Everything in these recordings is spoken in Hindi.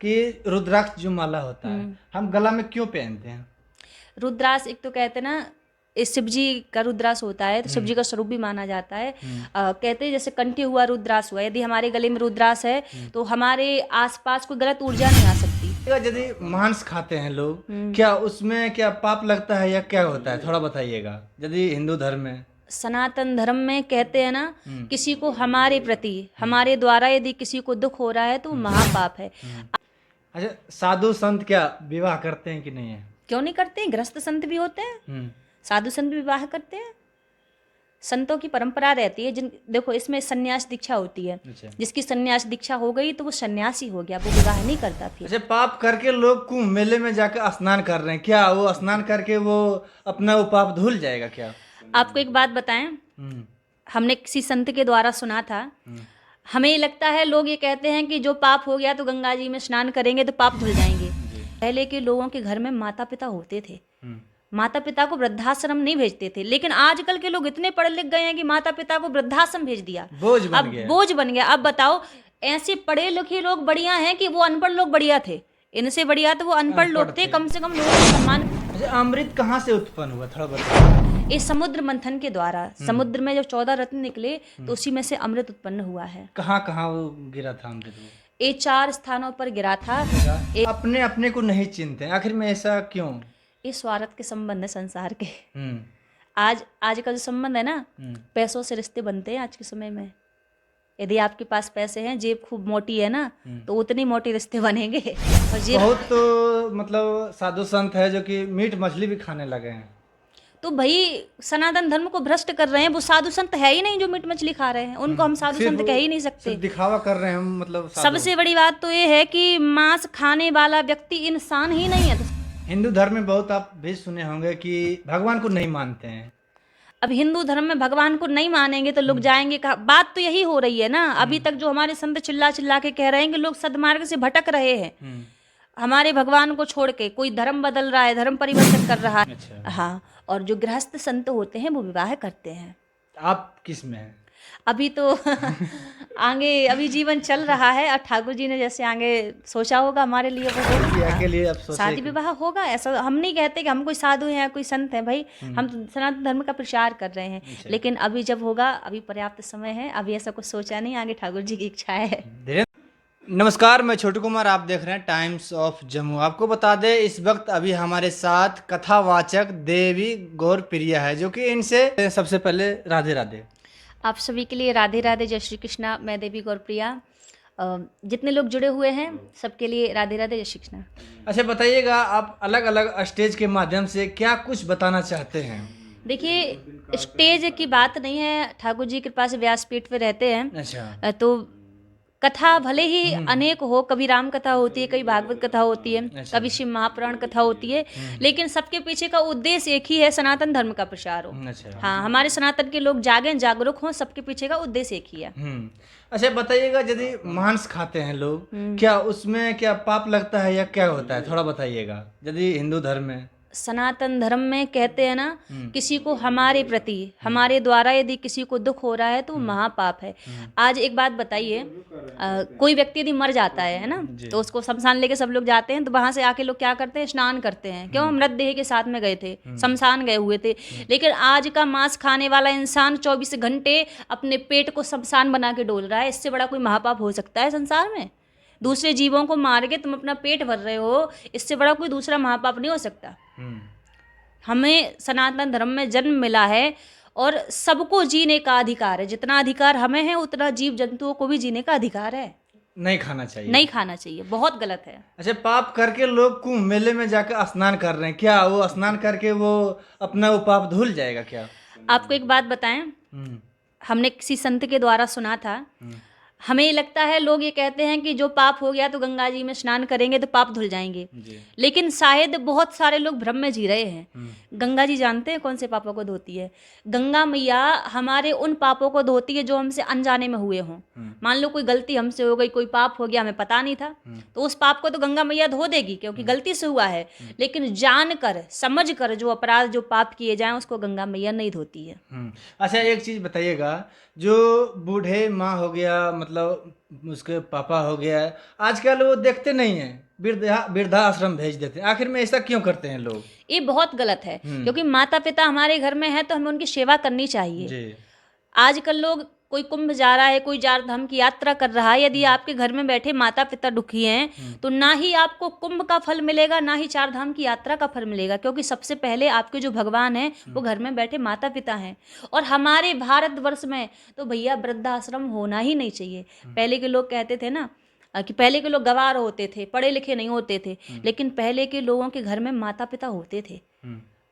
कि रुद्राक्ष जो माला होता है हम गला में क्यों पहनते हैं? रुद्राक्ष एक तो कहते हैं ना, इस शिव जी का रुद्राक्ष होता है तो शिव जी का स्वरूप भी माना जाता है। कहते हैं जैसे कंठी हुआ रुद्राक्ष हुआ, यदि हमारे गले में रुद्राक्ष है तो हमारे आसपास कोई गलत ऊर्जा नहीं आ सकती। यदि मांस खाते हैं लोग, क्या उसमें क्या पाप लगता है या क्या होता है, थोड़ा बताइएगा। यदि हिंदू धर्म में, सनातन धर्म में कहते हैं ना, किसी को हमारे प्रति हमारे द्वारा यदि किसी को दुख हो रहा है तो महापाप है। अच्छा, साधु संत क्या विवाह करते हैं कि नहीं है? क्यों नहीं करते हैं? गृहस्थ संत भी होते हैं, साधु संत भी विवाह करते हैं। संतों की परंपरा रहती है। जिन देखो इसमें सन्यास दीक्षा होती है। अच्छा। जिसकी सन्यास दीक्षा हो गई तो वो सन्यासी हो गया, वो विवाह नहीं करता फिर। अच्छा, पाप करके लोग कुंभ मेले में जाकर स्नान कर रहे हैं, क्या वो स्नान करके वो अपना वो पाप धुल जाएगा क्या? आपको एक बात बताएं, हमने किसी संत के द्वारा सुना था। हमें ये लगता है लोग ये कहते हैं कि जो पाप हो गया तो गंगा जी में स्नान करेंगे तो पाप धुल जाएंगे। पहले के लोगों के घर में माता पिता होते थे, माता पिता को वृद्धाश्रम नहीं भेजते थे। लेकिन आजकल के लोग इतने पढ़े लिख गए हैं कि माता पिता को वृद्धाश्रम भेज दिया, अब बोझ बन गया। अब बताओ, ऐसे पढ़े लिखे लोग बढ़िया हैं कि वो अनपढ़ लोग बढ़िया थे? इनसे बढ़िया तो वो अनपढ़ लोग थे, कम से कम लोगों का सम्मान। अमृत कहाँ से उत्पन्न हुआ, थोड़ा बताओ। इस समुद्र मंथन के द्वारा, समुद्र में जब 14 रत्न निकले तो उसी में से अमृत उत्पन्न हुआ है। कहाँ कहाँ वो गिरा था अमृत? ये 4 स्थानों पर गिरा था। अपने अपने को नहीं चिंते, आखिर में ऐसा क्यों? ये स्वार्थ के संबंध है संसार के। आज का जो संबंध है ना, पैसों से रिश्ते बनते हैं आज के समय में। यदि आपके पास पैसे हैं, जेब खूब मोटी है ना, तो उतनी मोटी रिश्ते बनेंगे। और जेब बहुत तो मतलब साधु संत है जो कि मीट मछली भी खाने लगे हैं। तो भाई सनातन धर्म को भ्रष्ट कर रहे हैं। वो साधु संत है ही नहीं जो मीट मछली खा रहे हैं, उनको हम साधु संत कह ही नहीं सकते। दिखावा कर रहे हैं हम, मतलब सबसे बड़ी बात तो ये है कि मांस खाने वाला व्यक्ति इंसान ही नहीं है। हिंदू धर्म में बहुत आप भी सुने होंगे कि भगवान को नहीं मानते हैं। अब हिंदू धर्म में भगवान को नहीं मानेंगे तो लोग जाएंगे कहाँ? बात तो यही हो रही है ना। अभी तक जो हमारे संत चिल्ला चिल्ला के कह रहे हैं कि लोग सद्मार्ग से भटक रहे हैं, हमारे भगवान को छोड़ के कोई धर्म बदल रहा है, धर्म परिवर्तन कर रहा है। अच्छा। हाँ, और जो गृहस्थ संत होते हैं वो विवाह करते हैं। आप किस में हैं? अभी तो आगे अभी जीवन चल रहा है और ठाकुर जी ने जैसे आगे सोचा होगा हमारे लिए वो के लिए आप सोचे शादी विवाह होगा। ऐसा हम नहीं कहते कि हम कोई साधु हैं, कोई संत हैं। भाई हम तो सनातन धर्म का प्रचार कर रहे हैं। लेकिन अभी जब होगा, अभी पर्याप्त समय है, अभी ऐसा कुछ सोचा नहीं, आगे ठाकुर जी की इच्छा है। नमस्कार, मैं छोटू कुमार, आप देख रहे हैं टाइम्स ऑफ जम्मू। आपको बता दें इस वक्त अभी हमारे साथ कथावाचक देवी गौरप्रिया है, जो कि इनसे सबसे पहले राधे राधे। आप सभी के लिए राधे राधे, जय श्री कृष्णा। मैं देवी गौरप्रिया। जितने लोग जुड़े हुए हैं सबके लिए राधे राधे, जय श्री कृष्णा। अच्छा, बताइएगा आप अलग अलग स्टेज के माध्यम से क्या कुछ बताना चाहते हैं? देखिए, स्टेज की बात नहीं है, ठाकुर जी कृपा से व्यासपीठ पे रहते हैं। अच्छा। तो कथा भले ही अनेक हो, कभी राम कथा होती है, कभी भागवत कथा होती है, कभी शिव महापुराण कथा होती है, लेकिन सबके पीछे का उद्देश्य एक ही है, सनातन धर्म का प्रचार हो। अच्छा। हाँ, हमारे सनातन के लोग जागें, जागरूक हों, सबके पीछे का उद्देश्य एक ही है। अच्छा, बताइएगा यदि मांस खाते हैं लोग, क्या उसमें क्या पाप लगता है या क्या होता है, थोड़ा बताइएगा। यदि हिंदू धर्म में, सनातन धर्म में कहते हैं ना, किसी को हमारे प्रति हमारे द्वारा यदि किसी को दुख हो रहा है तो महापाप है। आज एक बात बताइए, कोई व्यक्ति यदि मर जाता है ना, तो उसको शमशान लेके सब लोग जाते हैं, तो वहां से आके लोग क्या करते हैं? स्नान करते हैं। क्यों? मृतदेह के साथ में गए थे, शमशान गए हुए थे। लेकिन आज का मांस खाने वाला इंसान 24 घंटे अपने पेट को शमशान बना के डोल रहा है। इससे बड़ा कोई महापाप हो सकता है संसार में? दूसरे जीवों को मार के तुम अपना पेट भर रहे हो, इससे बड़ा कोई दूसरा महापाप नहीं हो सकता। हमें सनातन धर्म में जन्म मिला है और सबको जीने का अधिकार है। जितना अधिकार हमें है उतना जीव जंतुओं को भी जीने का अधिकार है। नहीं खाना चाहिए, नहीं खाना चाहिए, बहुत गलत है। अच्छा, पाप करके लोग कुंभ मेले में जाकर स्नान कर रहे हैं, क्या वो स्नान करके वो अपना वो पाप धुल जाएगा क्या? आपको एक बात बताएं, हमने किसी संत के द्वारा सुना था। हमें ये लगता है लोग ये कहते हैं कि जो पाप हो गया तो गंगा जी में स्नान करेंगे तो पाप धुल जाएंगे। लेकिन शायद बहुत सारे लोग भ्रम में जी रहे हैं। गंगा जी जानते हैं कौन से पापों को धोती है? गंगा मैया हमारे उन पापों को धोती है जो हमसे अनजाने में हुए हों। मान लो कोई गलती हमसे हो गई, कोई पाप हो गया, हमें पता नहीं था, तो उस पाप को तो गंगा मैया धो देगी क्योंकि गलती से हुआ है। लेकिन जानकर समझकर जो अपराध, जो पाप किए जाएं, उसको गंगा मैया नहीं धोती है। अच्छा, एक चीज बताइएगा, जो बूढ़े माँ हो गया, मतलब मतलब उसके पापा हो गया है, आजकल वो देखते नहीं है, वृद्धाश्रम भेज देते हैं। आखिर में ऐसा क्यों करते हैं लोग? ये बहुत गलत है, क्योंकि माता पिता हमारे घर में है तो हमें उनकी सेवा करनी चाहिए। जी। आजकल लोग, कोई कुंभ जा रहा है, कोई चार धाम की यात्रा कर रहा है, यदि आपके घर में बैठे माता पिता दुखी हैं तो ना ही आपको कुंभ का फल मिलेगा, ना ही चार धाम की यात्रा का फल मिलेगा, क्योंकि सबसे पहले आपके जो भगवान हैं वो घर में बैठे माता पिता हैं। और हमारे भारतवर्ष में तो भैया वृद्धाश्रम होना ही नहीं चाहिए। पहले के लोग कहते थे ना कि पहले के लोग गंवार होते थे, पढ़े लिखे नहीं होते थे, लेकिन पहले के लोगों के घर में माता पिता होते थे,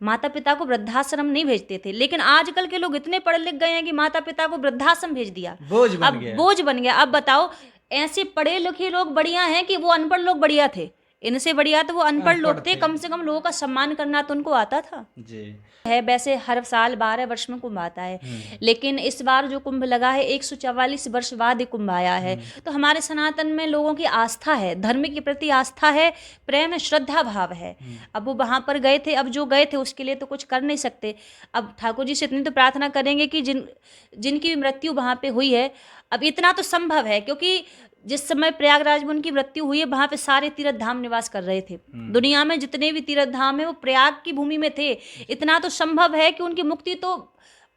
माता पिता को वृद्धाश्रम नहीं भेजते थे। लेकिन आजकल के लोग इतने पढ़े लिख गए हैं कि माता पिता को वृद्धाश्रम भेज दिया, बोझ बन गया। अब बताओ, ऐसे पढ़े लिखे लोग बढ़िया हैं कि वो अनपढ़ लोग बढ़िया थे? इनसे बढ़िया तो वो अनपढ़ लोग थे, कम से कम लोगों का सम्मान करना तो उनको आता था। जी। है वैसे हर साल 12 वर्ष में कुंभ आता है, लेकिन इस बार जो कुंभ लगा है 144 वर्ष बाद ये कुंभ आया है। तो हमारे सनातन में लोगों की आस्था है, धर्म के प्रति आस्था है, प्रेम श्रद्धा भाव है। अब वो वहाँ पर गए थे, अब जो गए थे उसके लिए तो कुछ कर नहीं सकते। अब ठाकुर जी से इतनी तो प्रार्थना करेंगे कि जिनकी मृत्यु वहाँ पे हुई है, अब इतना तो संभव है, क्योंकि जिस समय प्रयागराज में उनकी मृत्यु हुई है वहाँ पे सारे तीर्थ धाम निवास कर रहे थे। दुनिया में जितने भी तीर्थ धाम है वो प्रयाग की भूमि में थे। इतना तो संभव है कि उनकी मुक्ति तो,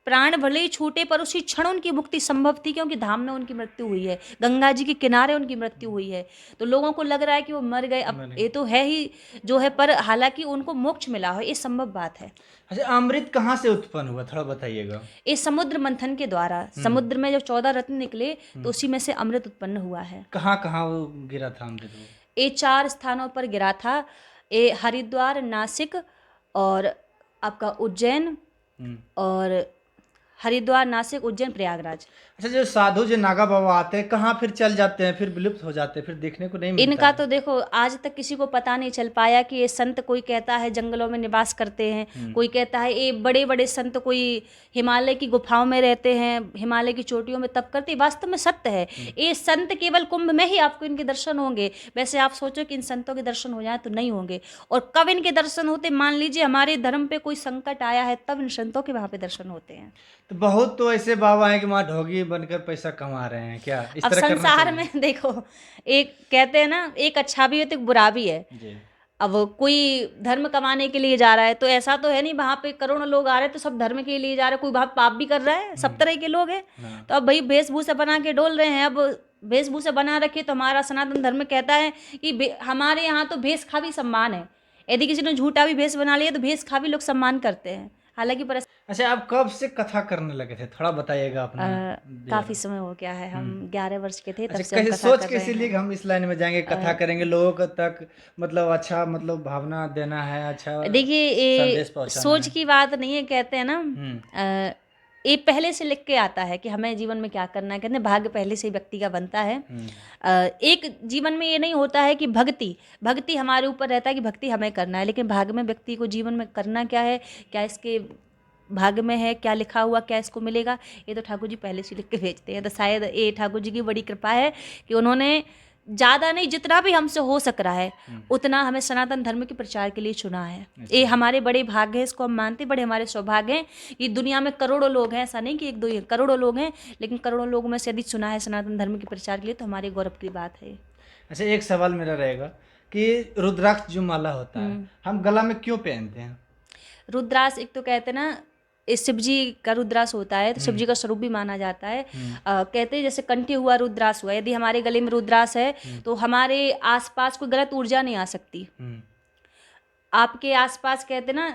प्राण भले ही छूटे पर उसी क्षण उनकी मुक्ति संभव थी, क्योंकि धाम में उनकी मृत्यु हुई है, गंगा जी के किनारे उनकी मृत्यु हुई है। तो लोगों को लग रहा है कि वो मर गए, अब ये तो है ही जो है, पर हालांकि उनको मोक्ष मिला हो, ये संभव बात है। अच्छा, अमृत कहाँ से उत्पन्न हुआ, थोड़ा बताइएगा। ये समुद्र मंथन के द्वारा, समुद्र में जब 14 रत्न निकले तो उसी में से अमृत उत्पन्न हुआ है। कहाँ कहाँ वो गिरा था अमृत? ये 4 स्थानों पर गिरा था, ये हरिद्वार, नासिक और आपका उज्जैन, और हरिद्वार, नासिक, उज्जैन, प्रयागराज। अच्छा, जो साधु जो नागा बाबा आते हैं कहाँ फिर चल जाते हैं, फिर विलुप्त हो जाते हैं, फिर देखने को नहीं मिलता इनका है? तो देखो आज तक किसी को पता नहीं चल पाया कि ये संत, कोई कहता है जंगलों में निवास करते हैं, कोई कहता है ये बड़े बड़े संत कोई हिमालय की गुफाओं में रहते हैं, हिमालय की चोटियों में तप करते हैं। वास्तव में सत्य है, ये संत केवल कुंभ में ही आपको इनके दर्शन होंगे। वैसे आप सोचो कि इन संतों के दर्शन हो जाए तो नहीं होंगे। और कब इनके दर्शन होते, मान लीजिए हमारे धर्म पे कोई संकट आया है तब इन संतों के वहाँ पे दर्शन होते हैं। तो बहुत तो ऐसे बाबा हैं कि वहाँ ढोगी बनकर पैसा कमा रहे हैं, क्या इस अब तरह करना संसार चाहिए? में देखो, एक कहते हैं ना, एक अच्छा भी है तो एक बुरा भी है। जी। अब कोई धर्म कमाने के लिए जा रहा है तो ऐसा तो है नहीं वहाँ पे करोड़ों लोग आ रहे हैं तो सब धर्म के लिए जा रहे हैं, कोई वहाँ पाप भी कर रहा है, सब तरह के लोग हैं। तो अब भाई वेशभूषा बना के डोल रहे हैं। अब वेशभूषा बना रखी तो हमारा सनातन धर्म कहता है कि हमारे यहाँ तो भेष का भी सम्मान है। यदि किसी ने झूठा भी भेष बना लिया तो भेष का भी लोग सम्मान करते हैं, हालांकि अच्छा, आप कब से कथा करने लगे थे, थोड़ा बताइएगा अपना। काफी समय हो गया है, हम 11 वर्ष के थे तब अच्छा, से हम कैसे कथा सोच कर के रहे इसीलिए हैं। कि हम इस लाइन में जाएंगे, कथा करेंगे, लोगों को तक मतलब अच्छा, मतलब भावना देना है, अच्छा देखिए संदेश ये पहुंचाना सोच है। की बात नहीं है, कहते हैं ना ये पहले से लिख के आता है कि हमें जीवन में क्या करना है। कहते हैं भाग्य पहले से ही व्यक्ति का बनता है। एक जीवन में ये नहीं होता है कि भक्ति हमारे ऊपर रहता है कि भक्ति हमें करना है, लेकिन भाग्य में व्यक्ति को जीवन में करना क्या है, क्या इसके भाग्य में है, क्या लिखा हुआ, क्या इसको मिलेगा, ये तो ठाकुर जी पहले से लिख के भेजते हैं। तो शायद ये ठाकुर जी की बड़ी कृपा है कि उन्होंने ज़्यादा नहीं, जितना भी हमसे हो सक रहा है उतना हमें सनातन धर्म के प्रचार के लिए चुना है। ये हमारे बड़े भाग्य है, इसको हम मानते, बड़े हमारे सौभाग्य हैं कि दुनिया में करोड़ों लोग हैं, ऐसा नहीं कि एक दो, करोड़ों लोग हैं, लेकिन करोड़ों लोगों में से यदि चुना है सनातन धर्म के प्रचार के लिए तो हमारे गौरव की बात है। अच्छा, एक सवाल मेरा रहेगा कि रुद्राक्ष जो माला होता है हम गला में क्यों पहनते हैं? रुद्राक्ष एक तो कहते हैं ना, इस शिव जी का रुद्राक्ष होता है तो शिव जी का स्वरूप भी माना जाता है। कहते हैं जैसे कंठे हुआ रुद्राक्ष हुआ, यदि हमारे गले में रुद्राक्ष है तो हमारे आसपास कोई गलत ऊर्जा नहीं आ सकती। आपके आसपास कहते ना,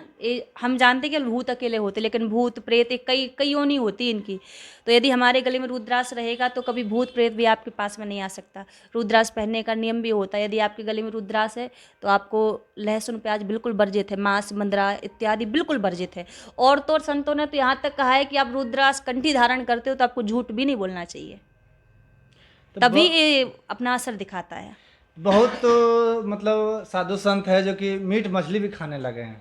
हम जानते कि भूत अकेले होते, लेकिन भूत प्रेत कई योनि होती है इनकी। तो यदि हमारे गले में रुद्राक्ष रहेगा तो कभी भूत प्रेत भी आपके पास में नहीं आ सकता। रुद्राक्ष पहनने का नियम भी होता है, यदि आपके गले में रुद्राक्ष है तो आपको लहसुन प्याज बिल्कुल वर्जित है, मांस मंद्रा इत्यादि बिल्कुल वर्जित है। और तो और संतों ने तो यहाँ तक कहा है कि आप रुद्राक्ष कंठी धारण करते हो तो आपको झूठ भी नहीं बोलना चाहिए, तभी ये अपना असर दिखाता है। बहुत तो मतलब साधु संत है जो कि मीट मछली भी खाने लगे हैं।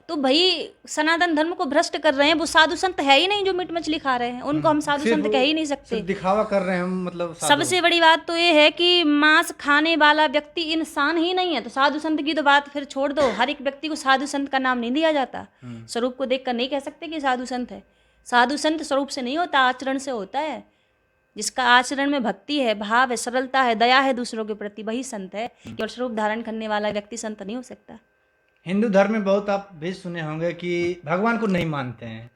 तो भाई सिर्फ धर्म को भ्रष्ट कर रहे हैं, वो साधु संत है ही नहीं जो मीट मछली खा रहे हैं, उनको हम साधु संत कह ही नहीं सकते। दिखावा कर रहे हैं हम, मतलब सबसे बड़ी बात तो ये है कि मांस खाने वाला व्यक्ति इंसान ही नहीं है, तो साधु संत की तो बात फिर छोड़ दो। हर एक व्यक्ति को साधु संत का नाम नहीं दिया जाता। स्वरूप को देखकर नहीं कह सकते कि साधु संत है। साधु संत स्वरूप से नहीं होता, आचरण से होता है। जिसका आचरण में भक्ति है, भाव है, सरलता है, दया है दूसरों के प्रति, वही संत है। केवल स्वरूप धारण करने वाला व्यक्ति संत नहीं हो सकता। हिंदू धर्म में बहुत आप भी सुने होंगे कि भगवान को नहीं मानते हैं।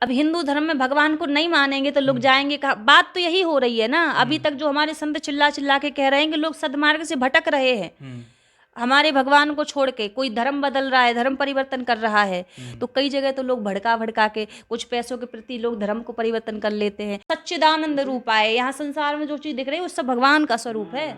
अब हिंदू धर्म में भगवान को नहीं मानेंगे तो लोग जाएंगे कहाँ? बात तो यही हो रही है ना। अभी तक जो हमारे संत चिल्ला चिल्ला के कह रहे हैं कि लोग सद्मार्ग से भटक रहे हैं, हमारे भगवान को छोड़ के कोई धर्म बदल रहा है, धर्म परिवर्तन कर रहा है। तो कई जगह तो लोग भड़का भड़का के कुछ पैसों के प्रति लोग धर्म को परिवर्तन कर लेते हैं। सच्चिदानंद रूप आए, यहाँ संसार में जो चीज दिख रही है वो सब भगवान का स्वरूप है।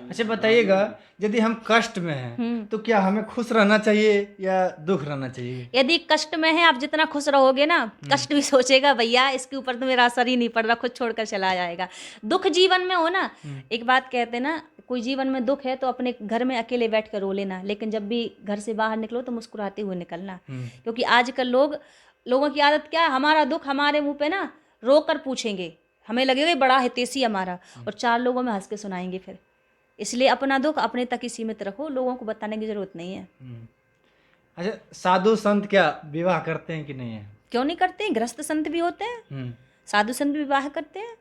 अच्छा बताइएगा, यदि हम कष्ट में हैं तो क्या हमें खुश रहना चाहिए या दुख रहना चाहिए? यदि कष्ट में है, आप जितना खुश रहोगे ना, कष्ट भी सोचेगा भैया इसके ऊपर तो मेरा असर ही नहीं पड़ रहा, खुद छोड़कर चला जाएगा। दुख जीवन में हो ना, एक बात कहते हैं ना, कोई जीवन में दुख है तो अपने घर में अकेले बैठ कर रो लेना, लेकिन जब भी घर से बाहर निकलो तो मुस्कुराते हुए निकलना। क्योंकि आजकल लोगों की आदत क्या है, हमारा दुख हमारे मुंह पे ना रो कर पूछेंगे, हमें लगेगा बड़ा हितैषी हमारा, और 4 लोगों में हंस के सुनाएंगे फिर। इसलिए अपना दुख अपने तक ही सीमित रखो, लोगों को बताने की जरूरत नहीं है। अच्छा, साधु संत क्या विवाह करते हैं कि नहीं है? क्यों नहीं करते हैं? गृहस्थ संत भी होते हैं, साधु संत भी विवाह करते हैं।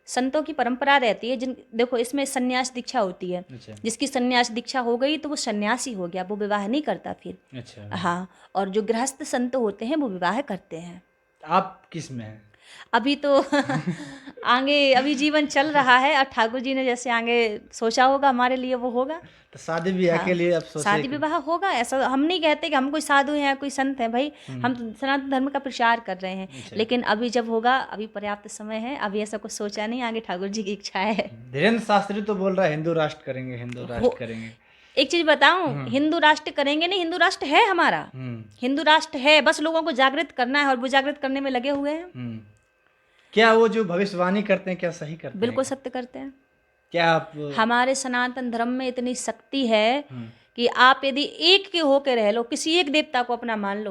संतों की परंपरा रहती है। देखो इसमें सन्यास दीक्षा होती है। अच्छा। जिसकी सन्यास दीक्षा हो गई तो वो सन्यासी हो गया, वो विवाह नहीं करता फिर। अच्छा। हाँ, और जो गृहस्थ संत होते हैं वो विवाह करते हैं। आप किस में हैं? अभी तो आगे अभी जीवन चल रहा है, और ठाकुर जी ने जैसे आगे सोचा होगा हमारे लिए वो होगा। तो शादी ब्याह के लिए अब सोचे शादी विवाह होगा, ऐसा हम नहीं कहते कि हम कोई साधु हैं कोई संत हैं भाई, हम तो सनातन धर्म का प्रचार कर रहे हैं। लेकिन अभी जब होगा, अभी पर्याप्त समय है, अभी ऐसा कुछ सोचा नहीं, आगे ठाकुर जी की इच्छा है। धीरेन्द्र शास्त्री तो बोल रहा है हिंदू राष्ट्र करेंगे, हिंदू राष्ट्र करेंगे। एक चीज बताऊं, हिंदू राष्ट्र करेंगे नहीं, हिंदू राष्ट्र है हमारा। हिंदू राष्ट्र है, बस लोगों को जागृत करना है, और वो जागृत करने में लगे हुए हैं। क्या वो जो भविष्यवाणी करते हैं क्या सही करते हैं? बिल्कुल सत्य करते हैं। क्या आप हमारे सनातन धर्म में इतनी शक्ति है कि आप यदि एक के होके रह लो, किसी एक देवता को अपना मान लो,